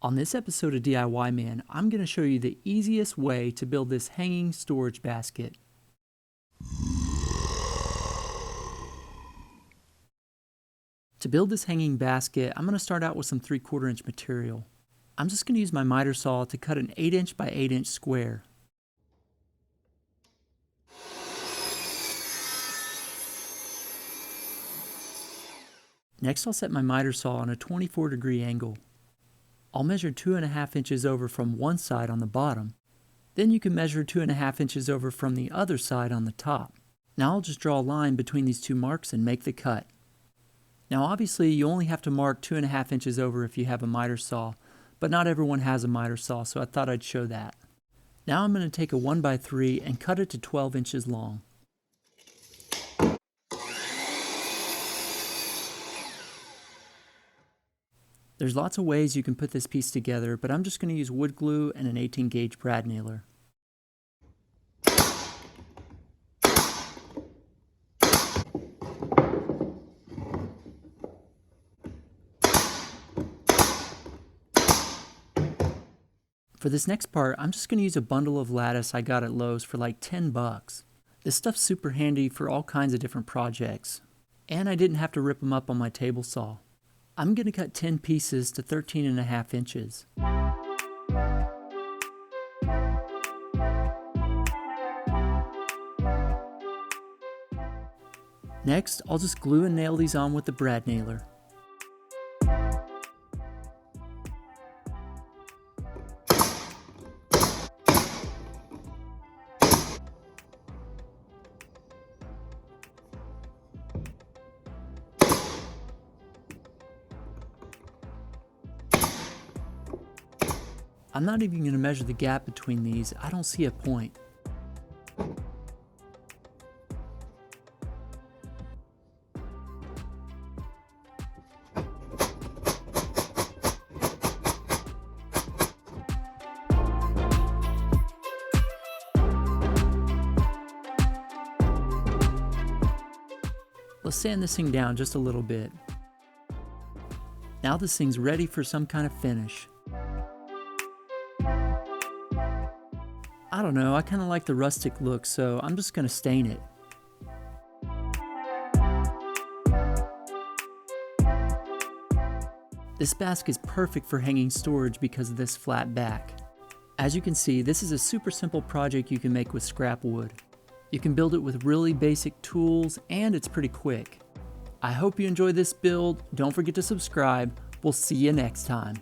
On this episode of DIY Man, I'm going to show you the easiest way to build this hanging storage basket. To build this hanging basket, I'm going to start out with some 3/4 inch material. I'm just going to use my miter saw to cut an 8 inch by 8 inch square. Next, I'll set my miter saw on a 24-degree angle. I'll measure 2.5 inches over from one side on the bottom. Then you can measure 2.5 inches over from the other side on the top. Now I'll just draw a line between these two marks and make the cut. Now obviously you only have to mark 2.5 inches over if you have a miter saw, but not everyone has a miter saw, so I thought I'd show that. Now I'm going to take a 1x3 and cut it to 12 inches long. There's lots of ways you can put this piece together, but I'm just going to use wood glue and an 18-gauge brad nailer. For this next part, I'm just going to use a bundle of lattice I got at Lowe's for like 10 bucks. This stuff's super handy for all kinds of different projects. And I didn't have to rip them up on my table saw. I'm going to cut 10 pieces to 13.5 inches. Next, I'll just glue and nail these on with the brad nailer. I'm not even going to measure the gap between these. I don't see a point. Let's sand this thing down just a little bit. Now this thing's ready for some kind of finish. I don't know, I kind of like the rustic look, so I'm just going to stain it. This basket's perfect for hanging storage because of this flat back. As you can see, this is a super simple project you can make with scrap wood. You can build it with really basic tools, and it's pretty quick. I hope you enjoyed this build. Don't forget to subscribe. We'll see you next time.